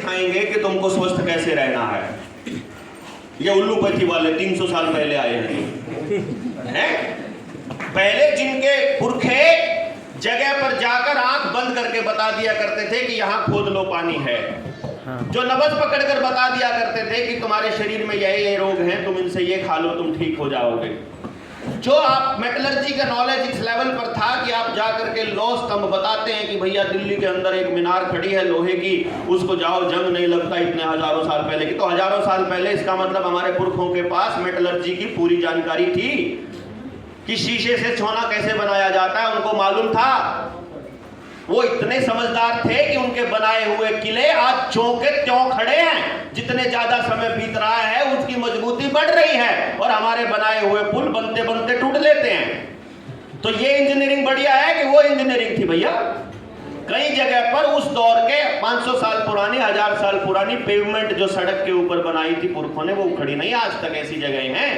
सिखाएंगे कि तुमको स्वस्थ कैसे रहना है। ये उल्लूपैथी वाले 300 साल पहले आए हैं। पहले जिनके पुरखे जगह पर जाकर आंख बंद करके बता दिया करते थे कि यहाँ खोद लो पानी है, जो नब्ज पकड़कर बता दिया करते थे कि तुम्हारे शरीर में ये रोग हैं, तुम इनसे ये खा लो, तुम ठीक हो जाओगे। जो आप मेटलर्जी का नॉलेज इस लेवल पर था कि आप जाकर के लौह स्तंभ बताते हैं कि भैया दिल्ली के अंदर एक मीनार खड़ी है लोहे की, उसको जाओ, जंग नहीं लगता इतने हजारों साल पहले की। तो हजारों साल पहले इसका मतलब हमारे पुरखों के पास मेटलर्जी की पूरी जानकारी थी कि शीशे से सोना कैसे बनाया जाता है, उनको मालूम था। वो इतने समझदार थे कि उनके बनाए हुए किले आज ज्यों के त्यों खड़े हैं। जितने ज्यादा समय बीत रहा है उसकी मजबूती बढ़ रही है, और हमारे बनाए हुए पुल बनते बनते टूट लेते हैं। तो ये इंजीनियरिंग बढ़िया है कि वो इंजीनियरिंग थी भैया। कई जगह पर उस दौर के 500 साल पुरानी, 1000 साल पुरानी पेवमेंट जो सड़क के ऊपर बनाई थी पुरखों ने, वो खड़ी नहीं आज तक। ऐसी जगह हैं।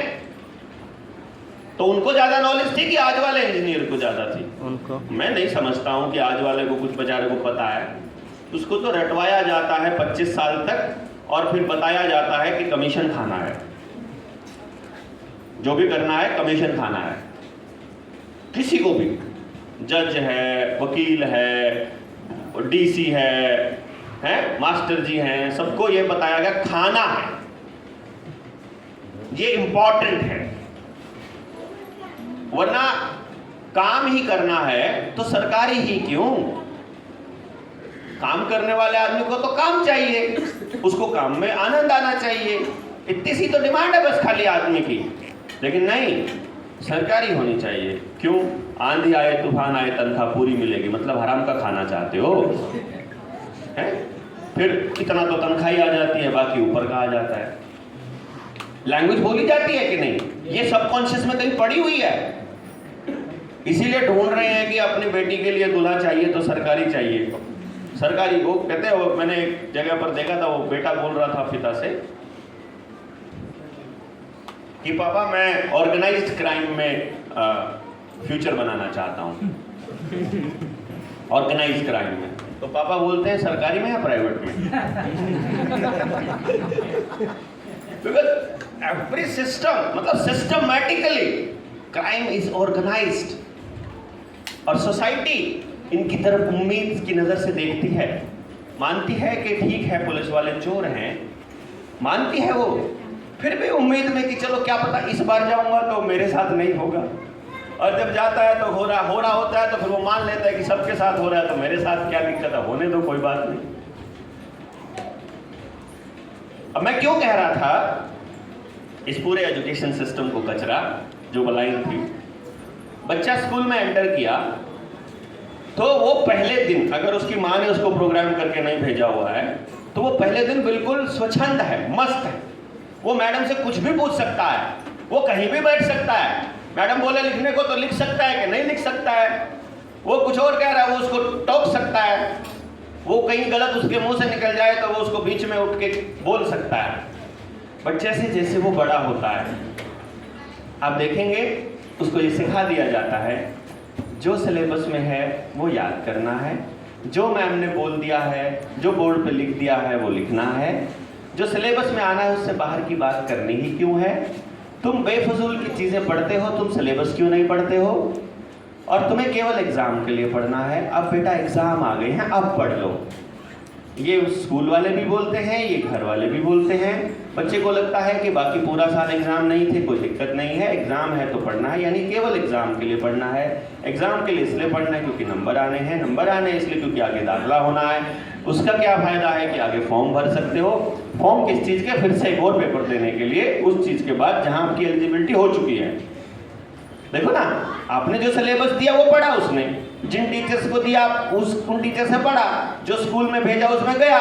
तो उनको ज्यादा नॉलेज थी कि आज वाले इंजीनियर को ज्यादा थी उनको। मैं नहीं समझता हूं कि आज वाले को कुछ बेचारे को पता है। उसको तो रटवाया जाता है 25 साल तक, और फिर बताया जाता है कि कमीशन खाना है, जो भी करना है कमीशन खाना है। किसी को भी, जज है, वकील है, डीसी है, मास्टर जी हैं, सबको ये बताया गया खाना है, ये इंपॉर्टेंट है। वरना काम ही करना है तो सरकारी ही क्यों? काम करने वाले आदमी को तो काम चाहिए, उसको काम में आनंद आना चाहिए। इतनी सी तो डिमांड है बस खाली आदमी की। लेकिन नहीं, सरकारी होनी चाहिए। क्यों? आंधी आए तूफान आए तनख्वाह पूरी मिलेगी, मतलब हराम का खाना चाहते हो है? फिर इतना तो तनख्वाह ही आ जाती है, बाकी ऊपर का आ जाता है। लैंग्वेज बोली जाती है कि नहीं? ये सबकॉन्शियस में कहीं पड़ी हुई है। इसीलिए ढूंढ रहे हैं कि अपनी बेटी के लिए दूल्हा चाहिए तो सरकारी चाहिए। सरकारी वो कहते हैं, वो मैंने एक जगह पर देखा था, वो बेटा बोल रहा था पिता से कि पापा मैं ऑर्गेनाइज्ड क्राइम में फ्यूचर बनाना चाहता हूँ, ऑर्गेनाइज्ड क्राइम में। तो पापा बोलते हैं सरकारी में या प्राइवेट में? बिकॉज एवरी सिस्टम, मतलब सिस्टमैटिकली क्राइम इज ऑर्गेनाइज्ड, और सोसाइटी इनकी तरफ उम्मीद की नजर से देखती है, मानती है कि ठीक है पुलिस वाले चोर हैं, मानती है वो, फिर भी उम्मीद में कि चलो क्या पता इस बार जाऊंगा तो मेरे साथ नहीं होगा, और जब जाता है तो हो रहा होता है तो फिर वो मान लेता है कि सबके साथ हो रहा है तो मेरे साथ क्या दिक्कत है, होने दो, कोई बात नहीं। अब मैं क्यों कह रहा था इस पूरे एजुकेशन सिस्टम को कचरा, जो लाइन थी, बच्चा स्कूल में एंटर किया तो वो पहले दिन, अगर उसकी माँ ने उसको प्रोग्राम करके नहीं भेजा हुआ है, तो वो पहले दिन बिल्कुल स्वच्छंद है, मस्त है। वो मैडम से कुछ भी पूछ सकता है, वो कहीं भी बैठ सकता है, मैडम बोले लिखने को तो लिख सकता है कि नहीं लिख सकता है, वो कुछ और कह रहा है वो उसको टोक सकता है, वो कहीं गलत उसके मुंह से निकल जाए तो वो उसको बीच में उठ के बोल सकता है। बच्चे से जैसे वो बड़ा होता है, आप देखेंगे उसको ये सिखा दिया जाता है जो सिलेबस में है वो याद करना है, जो मैम ने बोल दिया है, जो बोर्ड पे लिख दिया है वो लिखना है, जो सिलेबस में आना है उससे बाहर की बात करनी ही क्यों है? तुम बेफजूल की चीज़ें पढ़ते हो, तुम सिलेबस क्यों नहीं पढ़ते हो? और तुम्हें केवल एग्ज़ाम के लिए पढ़ना है। अब बेटा एग्ज़ाम आ गए हैं, अब पढ़ लो। ये स्कूल वाले भी बोलते हैं, ये घर वाले भी बोलते हैं। बच्चे को लगता है कि बाकी पूरा साल एग्जाम नहीं थे, कोई दिक्कत नहीं है, एग्जाम है तो पढ़ना है, यानी केवल एग्जाम के लिए पढ़ना है। एग्जाम के लिए इसलिए पढ़ना है क्योंकि नंबर आने हैं, नंबर आने इसलिए क्योंकि आगे दाखिला होना है। उसका क्या फायदा है कि आगे फॉर्म भर सकते हो। फॉर्म किस चीज़ के? फिर से एक और पेपर देने के लिए, उस चीज़ के बाद जहाँ आपकी एलिजिबिलिटी हो चुकी है। देखो ना, आपने जो सिलेबस दिया वो पढ़ा उसने, जिन टीचर्स को दिया उन टीचर से पढ़ा, जो स्कूल में भेजा उसमें गया।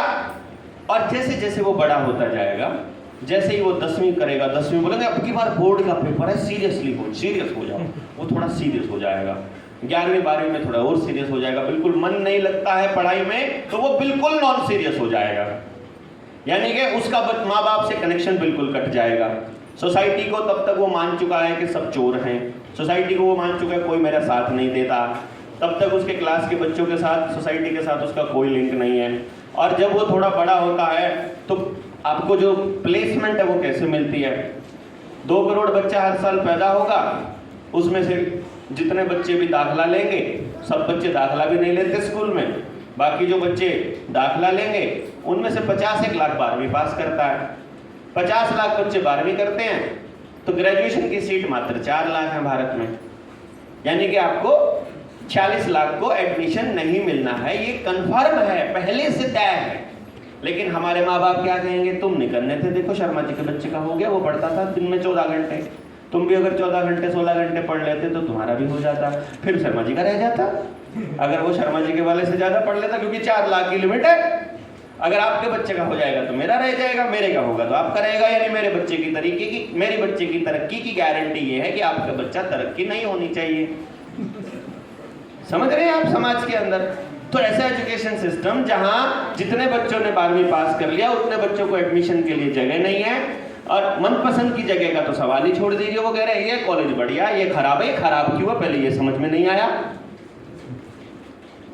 और जैसे जैसे वो बड़ा होता जाएगा, जैसे ही वो 10वीं करेगा, 10वीं बोलेंगे अब की बार बोर्ड का पेपर है, सीरियस हो जाओ, वो थोड़ा सीरियस हो जाएगा। 11वीं 12वीं में थोड़ा और सीरियस हो जाएगा। बिल्कुल मन नहीं लगता है पढ़ाई में तो वो बिल्कुल नॉन सीरियस हो जाएगा, यानी कि उसका माँ बाप से कनेक्शन बिल्कुल कट जाएगा। सोसाइटी को तब तक वो मान चुका है कि सब चोर हैं, सोसाइटी को वो मान चुका है कोई मेरा साथ नहीं देता, तब तक उसके क्लास के बच्चों के साथ, सोसाइटी के साथ उसका कोई लिंक नहीं है। और जब वो थोड़ा बड़ा होता है तो आपको जो प्लेसमेंट है वो कैसे मिलती है। 2 करोड़ बच्चा हर साल पैदा होगा, उसमें से जितने बच्चे भी दाखिला लेंगे, सब बच्चे दाखिला भी नहीं लेते स्कूल में, बाकी जो बच्चे दाखिला लेंगे उनमें से 50 लाख 12वीं पास करता है। 50 लाख बच्चे 12वीं करते हैं तो ग्रेजुएशन की सीट मात्र 4 लाख है भारत में, यानी कि आपको 40 लाख को एडमिशन नहीं मिलना है। ये कंफर्म है, पहले से तय है। लेकिन हमारे माँ बाप क्या कहेंगे, तुम नहीं करने थे, देखो शर्मा जी के बच्चे का हो गया, वो पढ़ता था दिन में 14 घंटे, तुम भी अगर 14 घंटे 16 घंटे पढ़ लेते तो तुम्हारा भी हो जाता, फिर शर्मा जी का रह जाता। अगर वो शर्मा जी के वाले से ज्यादा पढ़ लेता, क्योंकि 4 लाख की लिमिट है। अगर आपके बच्चे का हो जाएगा तो मेरा रह जाएगा, मेरे का होगा तो आपका रहेगा। यानी मेरे बच्चे की मेरे बच्चे की तरक्की की गारंटी ये है कि आपका बच्चा तरक्की नहीं होनी चाहिए। समझ रहे हैं आप समाज के अंदर? तो ऐसा एजुकेशन सिस्टम जहां जितने बच्चों ने 12वीं पास कर लिया उतने बच्चों को एडमिशन के लिए जगह नहीं है, और मनपसंद की जगह का तो सवाल ही छोड़ दीजिए। वो कह रहे हैं ये कॉलेज बढ़िया, ये खराब है। खराब क्यों है, पहले ये समझ में नहीं आया।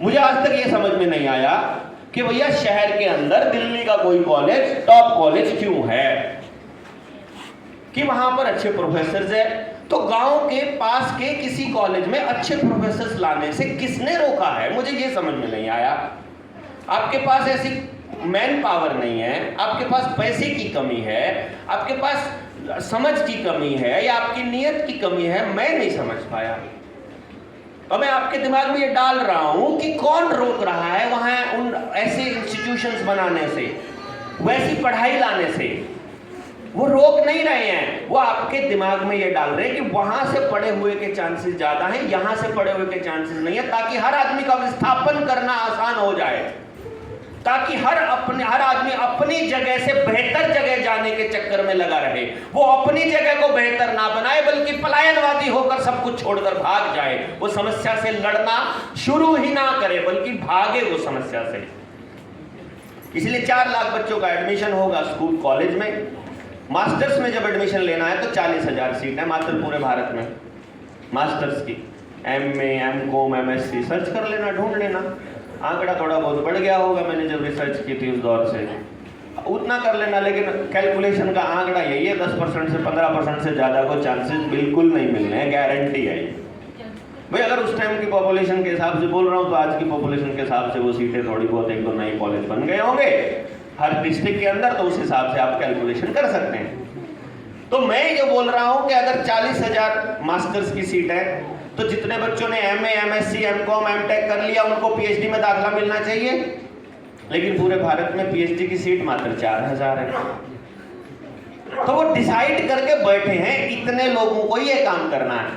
मुझे आज तक ये समझ में नहीं आया कि भैया शहर के अंदर दिल्ली का कोई कॉलेज टॉप कॉलेज क्यों है, कि वहां पर अच्छे प्रोफेसर है, तो गांव के पास के किसी कॉलेज में अच्छे प्रोफेसर लाने से किसने रोका है? मुझे ये समझ में नहीं आया। आपके पास ऐसी मैन पावर नहीं है, आपके पास पैसे की कमी है, आपके पास समझ की कमी है, या आपकी नीयत की कमी है, मैं नहीं समझ पाया। और मैं आपके दिमाग में ये डाल रहा हूं कि कौन रोक रहा है वहां उन ऐसे इंस्टीट्यूशंस बनाने से, वैसी पढ़ाई लाने से। वो रोक नहीं रहे हैं, वो आपके दिमाग में ये डाल रहे हैं कि वहां से पढ़े हुए के चांसेस ज्यादा हैं, यहां से पढ़े हुए के चांसेस नहीं है, ताकि हर आदमी का विस्थापन करना आसान हो जाए, ताकि हर आदमी अपनी जगह से बेहतर जगह जाने के चक्कर में लगा रहे। वो अपनी जगह को बेहतर ना बनाए बल्कि पलायनवादी होकर सब कुछ छोड़कर भाग जाए। वो समस्या से लड़ना शुरू ही ना करे बल्कि भागे वो समस्या से। इसलिए 4 लाख बच्चों का एडमिशन होगा स्कूल कॉलेज में। मास्टर्स में जब एडमिशन लेना है तो 40,000 सीट है मात्र पूरे भारत में मास्टर्स की। MA, MCom, MSc सर्च कर लेना, ढूंढ लेना। आंकड़ा थोड़ा बहुत बढ़ गया होगा, मैंने जब रिसर्च की थी उस दौर से, उतना कर लेना। लेकिन कैलकुलेशन का आंकड़ा यही है, 10% से 15% से ज़्यादा को चांसेस बिल्कुल नहीं मिलने हैं, गारंटी है भाई। अगर उस टाइम की पॉपुलेशन के हिसाब से बोल रहा हूँ तो आज की पॉपुलेशन के हिसाब से वो सीटें थोड़ी बहुत 1-2 नए कॉलेज बन गए होंगे हर डिस्ट्रिक्ट के अंदर, तो उस हिसाब से आप कैलकुलेशन कर सकते हैं। तो मैं ये बोल रहा हूं कि अगर 40,000 मास्टर्स की सीट है तो जितने बच्चों ने MA, MSc, MCom, MTech कर लिया उनको PhD में दाखिला मिलना चाहिए। लेकिन पूरे भारत में PhD की सीट मात्र 4,000 है। तो वो डिसाइड करके बैठे हैं इतने लोगों को ये काम करना है।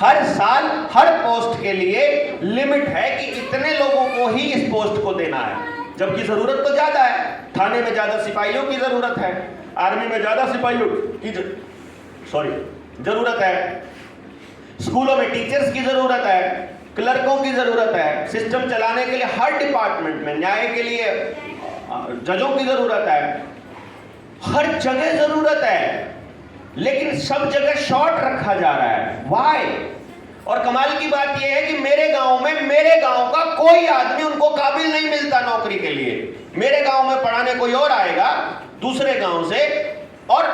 हर साल हर पोस्ट के लिए लिमिट है कि इतने लोगों को ही इस पोस्ट को देना है, जबकि जरूरत तो ज्यादा है। थाने में ज्यादा सिपाहियों की जरूरत है, आर्मी में ज्यादा सिपाहियों की जरूरत है, स्कूलों में टीचर्स की जरूरत है, क्लर्कों की जरूरत है, सिस्टम चलाने के लिए हर डिपार्टमेंट में, न्याय के लिए जजों की जरूरत है, हर जगह जरूरत है। लेकिन सब जगह शॉर्ट रखा जा रहा है। व्हाई? और कमाल की बात यह है कि मेरे गांव में मेरे गांव का कोई आदमी उनको काबिल नहीं मिलता नौकरी के लिए। मेरे गांव में पढ़ाने कोई और आएगा दूसरे गांव से, और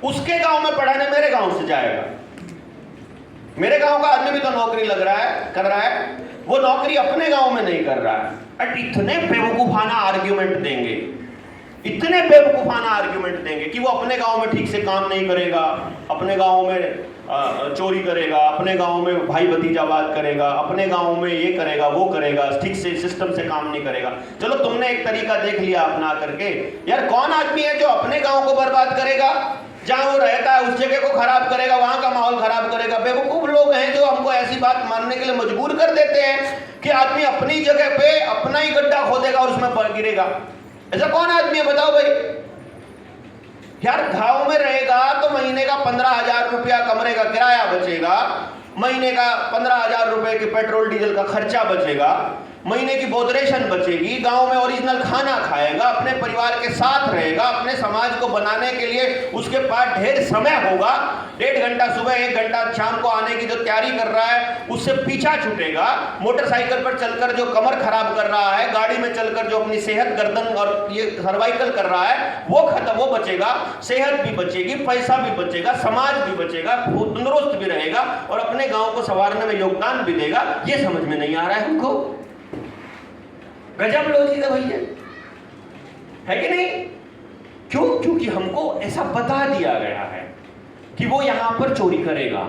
उसके गांव में पढ़ाने मेरे गांव से जाएगा। मेरे गांव का आदमी भी तो नौकरी कर रहा है, वो नौकरी अपने गांव में नहीं कर रहा है। और इतने बेवकूफाना आर्ग्यूमेंट देंगे, इतने बेवकूफाना आर्ग्यूमेंट देंगे कि वो अपने गांव में ठीक से काम नहीं करेगा, अपने गांव में चोरी करेगा, अपने गांव में भाई भतीजावाद करेगा, अपने गांव में ये करेगा वो करेगा, ठीक से सिस्टम से काम नहीं करेगा। चलो तुमने एक तरीका देख लिया अपना करके, यार कौन आदमी है जो अपने गांव को बर्बाद करेगा? जहां वो रहता है उस जगह को खराब करेगा, वहां का माहौल खराब करेगा। बेवकूफ लोग हैं जो हमको ऐसी बात मानने के लिए मजबूर कर देते हैं कि आदमी अपनी जगह पे अपना ही गड्ढा खोदेगा और उसमें गिरेगा। ऐसा कौन आदमी है बताओ भाई? यार गांव में रहेगा तो महीने का 15,000 रुपया कमरे का किराया बचेगा, महीने का 15,000 रुपए के पेट्रोल डीजल का खर्चा बचेगा, महीने की बोदरेशन बचेगी, गांव में ओरिजिनल खाना खाएगा, अपने परिवार के साथ रहेगा, अपने समाज को बनाने के लिए उसके पास ढेर समय होगा। 1.5 घंटा सुबह 1 घंटा शाम को आने की जो तैयारी कर रहा है उससे पीछा छूटेगा। मोटरसाइकिल पर चलकर जो कमर खराब कर रहा है, गाड़ी में चलकर जो अपनी सेहत, गर्दन और ये सर्वाइकल कर रहा है वो खत्म, वो बचेगा, सेहत भी बचेगी, पैसा भी बचेगा, समाज भी बचेगा, तंदुरुस्त भी रहेगा और अपने गांव को संवारने में योगदान भी देगा। ये समझ में नहीं आ रहा है हमको। गजब लॉजिक है भैया, है कि नहीं? क्यों? क्योंकि हमको ऐसा बता दिया गया है कि वो यहां पर चोरी करेगा,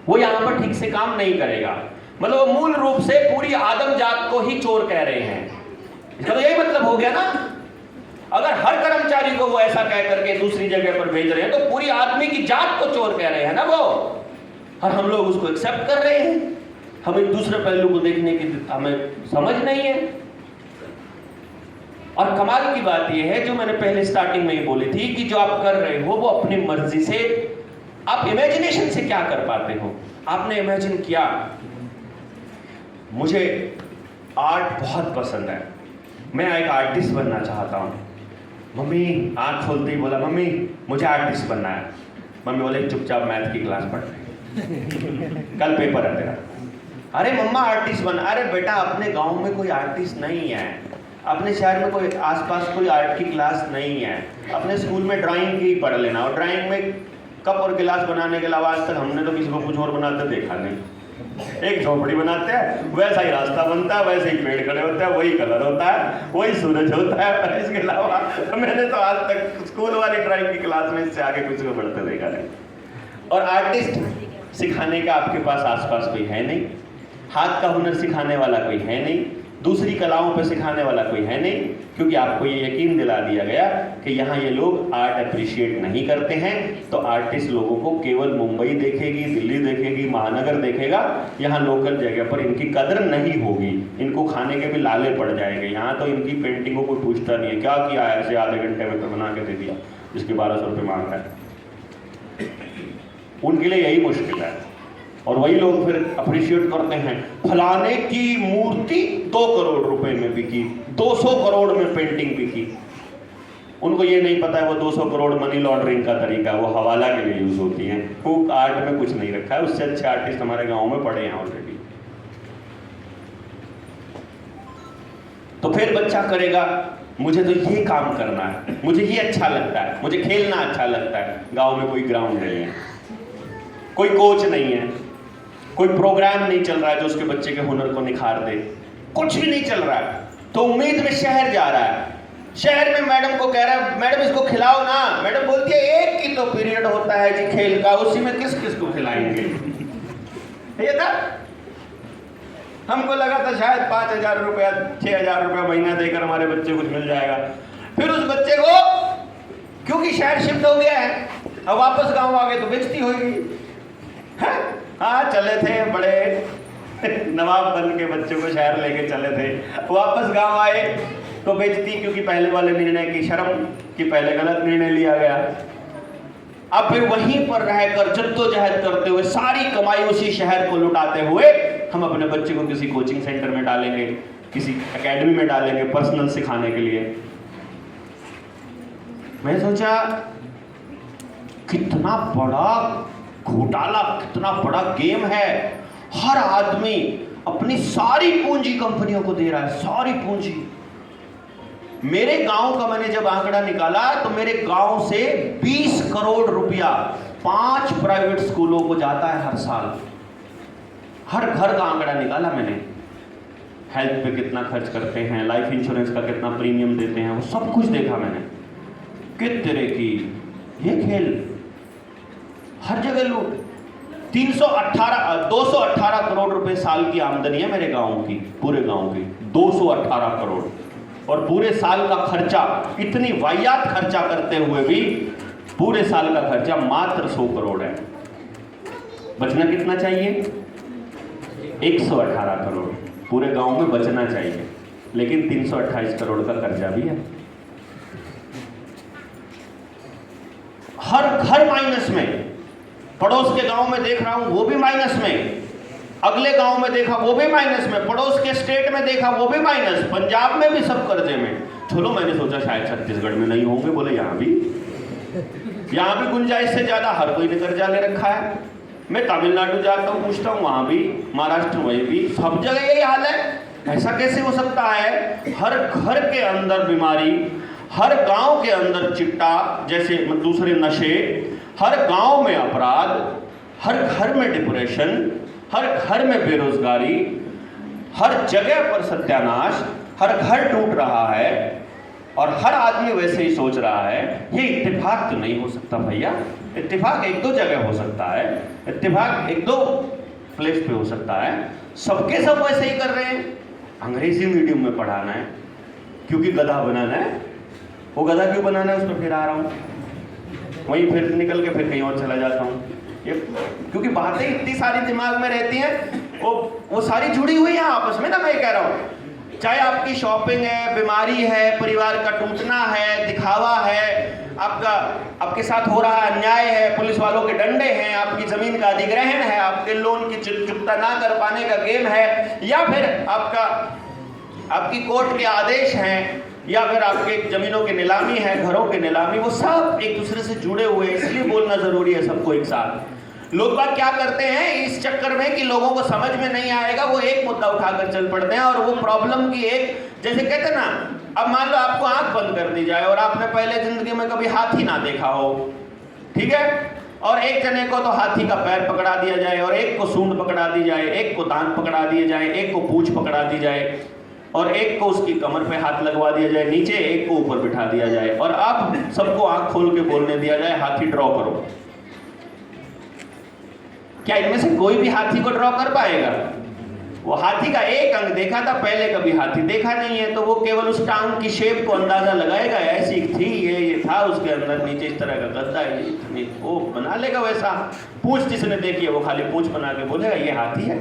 वो यहां पर ठीक से काम नहीं करेगा। मतलब वो मूल रूप से पूरी आदम जात को ही चोर कह रहे हैं। इसका तो यही मतलब हो गया ना। अगर हर कर्मचारी को वो ऐसा कह करके दूसरी जगह पर भेज रहे हैं तो पूरी आदमी की जात को चोर कह रहे हैं ना वो, और हम लोग उसको एक्सेप्ट कर रहे हैं। हमें दूसरे पहलू को देखने की हमें समझ नहीं है। और कमाल की बात यह है, जो मैंने पहले स्टार्टिंग में ही बोली थी, कि जो आप कर रहे हो वो अपनी मर्जी से, आप इमेजिनेशन से क्या कर पाते हो। आपने इमेजिन किया, मुझे आर्ट बहुत पसंद है, मैं एक आर्टिस्ट बनना चाहता हूं। मम्मी आंख खोलते ही बोला, मम्मी मुझे आर्टिस्ट बनना है। मम्मी बोले चुपचाप मैथ की क्लास पढ़, कल पेपर है तेरा। अरे मम्मा आर्टिस्ट बना। अरे बेटा अपने गांव में कोई आर्टिस्ट नहीं है, अपने शहर में कोई आसपास कोई आर्ट की क्लास नहीं है, अपने स्कूल में ड्राइंग की पढ़ लेना। और ड्राइंग में कप और गिलास बनाने के अलावा आज तक हमने तो किसी को कुछ और बनाते देखा नहीं। एक झोपड़ी बनाते हैं, वैसा ही रास्ता बनता है, वैसे ही पेड़ खड़े होते हैं, वही कलर होता है, वही सूरज होता है। इसके अलावा मैंने तो आज तक स्कूल वाली ड्राइंग की क्लास में इससे आगे कुछ को बढ़ते देखा नहीं। और आर्टिस्ट सिखाने का आपके पास आसपास कोई है नहीं, हाथ का हुनर सिखाने वाला कोई है नहीं, दूसरी कलाओं पर सिखाने वाला कोई है नहीं, क्योंकि आपको ये यकीन दिला दिया गया कि यहाँ ये लोग आर्ट अप्रिशिएट नहीं करते हैं। तो आर्टिस्ट लोगों को केवल मुंबई देखेगी, दिल्ली देखेगी, महानगर देखेगा, यहाँ लोकल जगह पर इनकी कदर नहीं होगी, इनको खाने के भी लाले पड़ जाएंगे। यहाँ तो इनकी पेंटिंगों को पूछता नहीं है, क्या किया है, ऐसे आधे घंटे में तो बना के दे दिया, जिसके 1200 रुपये मांगता है। उनके लिए यही मुश्किल है। और वही लोग फिर अप्रिशिएट करते हैं, फलाने की मूर्ति 2 करोड़ रुपए में बिकी, 200 करोड़ में पेंटिंग बिकी। उनको ये नहीं पता है वो 200 करोड़ मनी लॉन्ड्रिंग का तरीका, वो हवाला के लिए यूज होती है, वो आर्ट में कुछ नहीं रखा है। उससे अच्छे आर्टिस्ट हमारे गांव में पड़े हैं ऑलरेडी। तो फिर बच्चा करेगा, मुझे तो ये काम करना है, मुझे ये अच्छा लगता है, मुझे खेलना अच्छा लगता है। गांव में कोई ग्राउंड नहीं है, कोई कोच नहीं है, कोई प्रोग्राम नहीं चल रहा है जो उसके बच्चे के हुनर को निखार दे, कुछ भी नहीं चल रहा है। तो उम्मीद में शहर जा रहा है, शहर में मैडम को कह रहा है, मैडम इसको खिलाओ ना। मैडम बोलती है, एक ही तो पीरियड होता है जी खेल का, उसी में किस किस को खिलाएंगे। ये था, हमको लगा था शायद 5,000 रुपया 6,000 रुपया महीना देकर हमारे बच्चे कुछ मिल जाएगा। फिर उस बच्चे को, क्योंकि शहर शिफ्ट हो गया है, अब वापस गांव आ गए तो बेइज्जती होगी। हाँ चले थे बड़े नवाब बन के बच्चों को शहर लेके चले थे, वापस गांव आए तो बेइज्जती, क्योंकि पहले वाले निर्णय की शर्म कि पहले गलत निर्णय लिया गया। अब फिर वहीं पर रहकर जद्दोजहद करते हुए सारी कमाई उसी शहर को लुटाते हुए हम अपने बच्चे को किसी कोचिंग सेंटर में डालेंगे, किसी एकेडमी में डालेंगे पर्सनल सिखाने के लिए। मैं सोचा कितना बड़ा घोटाला, कितना बड़ा गेम है। हर आदमी अपनी सारी पूंजी कंपनियों को दे रहा है, सारी पूंजी। मेरे गांव का मैंने जब आंकड़ा निकाला तो मेरे गांव से 20 करोड़ रुपया 5 प्राइवेट स्कूलों को जाता है हर साल। हर घर का आंकड़ा निकाला मैंने, हेल्थ पे कितना खर्च करते हैं, लाइफ इंश्योरेंस का कितना प्रीमियम देते हैं, वो सब कुछ देखा मैंने। किस तरह की ये खेल, हर जगह लूट। 218 करोड़ रुपए साल की आमदनी है मेरे गांव की, पूरे गांव की 218 करोड़। और पूरे साल का खर्चा, इतनी वाहियात खर्चा करते हुए भी पूरे साल का खर्चा मात्र 100 करोड़ है। बचना कितना चाहिए? 118 करोड़ पूरे गांव में बचना चाहिए, लेकिन 328 करोड़ का कर्जा भी है। हर घर माइनस में, पड़ोस के गांव में देख रहा हूं वो भी माइनस में। अगले गांव में देखा वो भी माइनस में, पड़ोस के स्टेट में देखा वो भी माइनस, पंजाब में भी सब कर्जे में। चलो मैंने सोचा शायद छत्तीसगढ़ में नहीं होंगे, बोले यहाँ भी गुंजाइश से ज्यादा हर कोई ने कर्जा ले रखा है। मैं तमिलनाडु जाता हूँ, पूछता हूँ, वहां भी, महाराष्ट्र में भी, सब जगह यही हाल है। ऐसा कैसे हो सकता है? हर घर के अंदर बीमारी, हर गांव के अंदर चिट्टा जैसे दूसरे नशे, हर गांव में अपराध, हर घर में डिप्रेशन, हर घर में बेरोजगारी, हर जगह पर सत्यानाश, हर घर टूट रहा है और हर आदमी वैसे ही सोच रहा है। ये इत्तेफाक तो नहीं हो सकता भैया। इत्तेफाक एक दो जगह हो सकता है, इत्तेफाक एक दो प्लेस पे हो सकता है, सबके सब वैसे ही कर रहे हैं। अंग्रेजी मीडियम में पढ़ाना है क्योंकि गधा बनाना है, वो गधा क्यों बनाना है उस पर फिर आ रहा हूँ, वहीं फिर निकल के फिर कहीं और चला जाता हूँ। ये क्योंकि बातें इतनी सारी दिमाग में रहती हैं, वो सारी जुड़ी हुई हैं आपस में ना। मैं कह रहा हूँ, चाहे आपकी शॉपिंग है, बीमारी है, परिवार का टूटना है, दिखावा है, आपके साथ हो रहा अन्याय है, पुलिस वालों के डंडे हैं, आपकी जमीन का अधिग्रहण है, आपके लोन की चुकता ना कर पाने का गेम है, या फिर आपकी कोर्ट के आदेश हैं, या फिर आपके जमीनों की नीलामी है, घरों की नीलामी, वो सब एक दूसरे से जुड़े हुए हैं। इसलिए बोलना जरूरी है सबको एक साथ। लोग बात क्या करते हैं इस चक्कर में कि लोगों को समझ में नहीं आएगा, वो एक मुद्दा उठाकर चल पड़ते हैं और वो प्रॉब्लम की एक, जैसे कहते हैं ना, अब मान लो आपको आंख बंद कर दी जाए और आपने पहले जिंदगी में कभी हाथी ना देखा हो, ठीक है, और एक जने को तो हाथी का पैर पकड़ा दिया जाए, और एक को सूंड पकड़ा दी जाए, एक को दांत पकड़ा दिए जाए, एक को पूंछ पकड़ा दी जाए, और एक को उसकी कमर पे हाथ लगवा दिया जाए नीचे, एक को ऊपर बिठा दिया जाए, और अब सबको आंख खोल के बोलने दिया जाए हाथी ड्रॉ करो। क्या इनमें से कोई भी हाथी को ड्रॉ कर पाएगा? वो हाथी का एक अंग देखा था, पहले कभी हाथी देखा नहीं है, तो वो केवल उस टांग की शेप को अंदाजा लगाएगा, ऐसी थी, ये था उसके अंदर, नीचे इस तरह का गद्दा है, वो बना लेगा वैसा। पूंछ जिसने देखी है वो खाली पूंछ बना के बोलेगा ये हाथी है।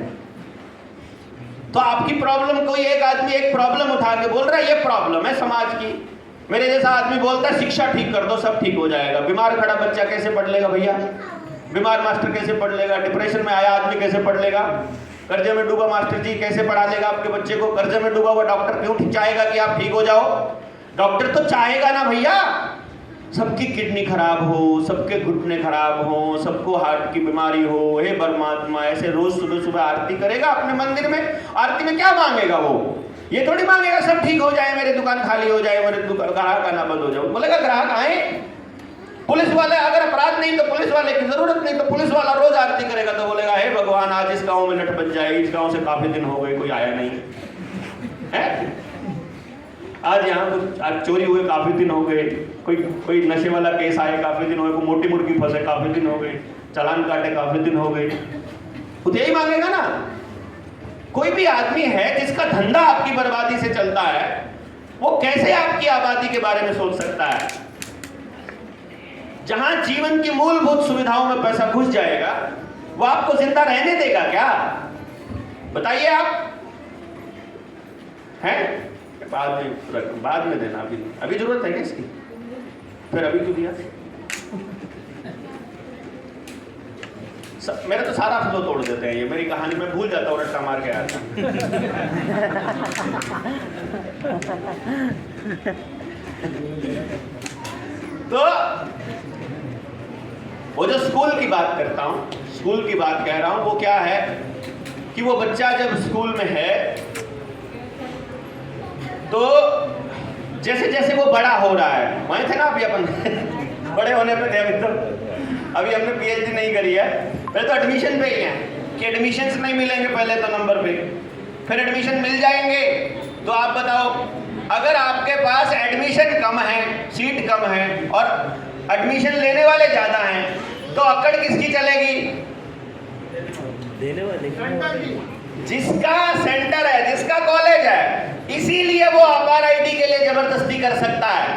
तो आपकी प्रॉब्लम, कोई एक आदमी एक प्रॉब्लम उठा के बोल रहा है ये प्रॉब्लम है समाज की, मेरे जैसा आदमी बोलता है शिक्षा ठीक कर दो सब ठीक हो जाएगा। बीमार खड़ा बच्चा कैसे पढ़ लेगा भैया? बीमार मास्टर कैसे पढ़ लेगा? डिप्रेशन में आया आदमी कैसे पढ़ लेगा? कर्जे में डूबा मास्टर जी कैसे पढ़ा लेगा आपके बच्चे को? कर्जे में डूबा हुआ डॉक्टर क्यों चाहेगा कि आप ठीक हो जाओ? डॉक्टर तो चाहेगा ना भैया, सबकी किडनी खराब हो, सबके घुटने खराब हो, सबको हार्ट की बीमारी हो, हे परमात्मा, ऐसे रोज सुबह सुबह आरती करेगा अपने मंदिर में। आरती में क्या मांगेगा वो? ये थोड़ी मांगेगा सब ठीक हो जाए, मेरी दुकान खाली हो जाए, मेरे ग्राहक आना बंद हो जाए। बोलेगा ग्राहक आए। पुलिस वाले, अगर अपराध नहीं तो पुलिस वाले की जरूरत नहीं, तो पुलिस वाला रोज आरती करेगा तो बोलेगा हे भगवान आज इस गांव में नट बच जाए, इस गांव से काफी दिन हो गए कोई आया नहीं है, आज यहाँ कुछ आज चोरी हुए काफी दिन हो गए, कोई नशे वाला केस आए काफी दिन हो गए, कोई मोटी मुर्गी फंसे काफी दिन हो गए, चालान काटे काफी दिन हो गए, वो यही मांगेगा ना। कोई भी आदमी है जिसका धंधा आपकी बर्बादी से चलता है, वो कैसे आपकी आबादी के बारे में सोच सकता है? जहां जीवन की मूलभूत सुविधाओं में पैसा घुस जाएगा, वो आपको जिंदा रहने देगा क्या? बताइए आप। हैं? बाद में देना, अभी जरूरत है क्या इसकी? फिर अभी क्यों दिया? मेरा तो सारा फ्लो तोड़ देते हैं ये, मेरी कहानी में भूल जाता हूँ, रट्टा मार के आता। तो वो जो स्कूल की बात करता हूँ, स्कूल की बात कह रहा हूँ, वो क्या है कि वो बच्चा जब स्कूल में है तो जैसे जैसे वो बड़ा हो रहा है, वहीं थे ना अभी अपन बड़े होने पे थे, अभी हमने पीएचडी नहीं करी है, पहले तो एडमिशन पे ही है कि एडमिशन्स नहीं मिलेंगे पहले तो नंबर पे, फिर एडमिशन मिल जाएंगे। तो आप बताओ, अगर आपके पास एडमिशन कम है, सीट कम है और एडमिशन लेने वाले ज्यादा हैं, तो अकड़ किसकी चलेगी? देने वाले, जिसका सेंटर है, जिसका कॉलेज है। इसीलिए वो अपार आईडी के लिए जबरदस्ती कर सकता है,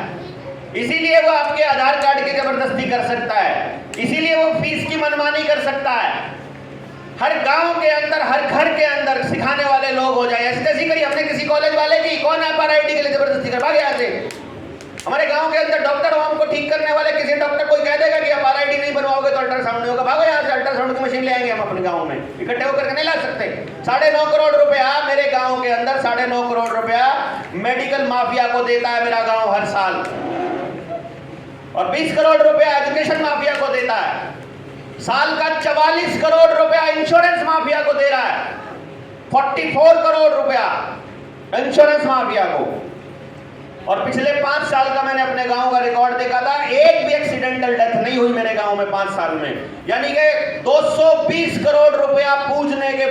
इसीलिए वो आपके आधार कार्ड की जबरदस्ती कर सकता है, इसीलिए वो फीस की मनमानी कर सकता है। हर गांव के अंदर, हर घर के अंदर सिखाने वाले लोग हो जाए। ऐसी तैसी करी हमने किसी कॉलेज वाले की, कौन अपार आईडी के लिए जबरदस्ती कर भाग यहाँ से, हमारे गांव के अंदर डॉक्टर हो, हमको ठीक करने वाले किसी डॉक्टर कोई कह देगा कि आप आरआईडी नहीं बनवाओगे तो अल्ट्रासाउंड नहीं होगा, भागो यहाँ से, अल्ट्रासाउंड की मशीन ले आएंगे हम अपने गांव में, इकट्ठे होकर नहीं ला सकते। 9.5 करोड़ रुपया मेरे गांव के अंदर 9.5 करोड़ रुपया मेडिकल माफिया को देता है मेरा गांव हर साल, और 20 करोड़ रुपया एजुकेशन माफिया को देता है। साल का 44 करोड़ रुपया इंश्योरेंस माफिया को दे रहा है, 44 करोड़ रुपया इंश्योरेंस माफिया को। और पिछले 5 साल का मैंने अपने गांव का रिकॉर्ड देखा था, एक भी एक्सीडेंटल डेथ नहीं हुई मेरे गांव में 5 साल में, यानी कि 220 करोड़ रुपया पूजने के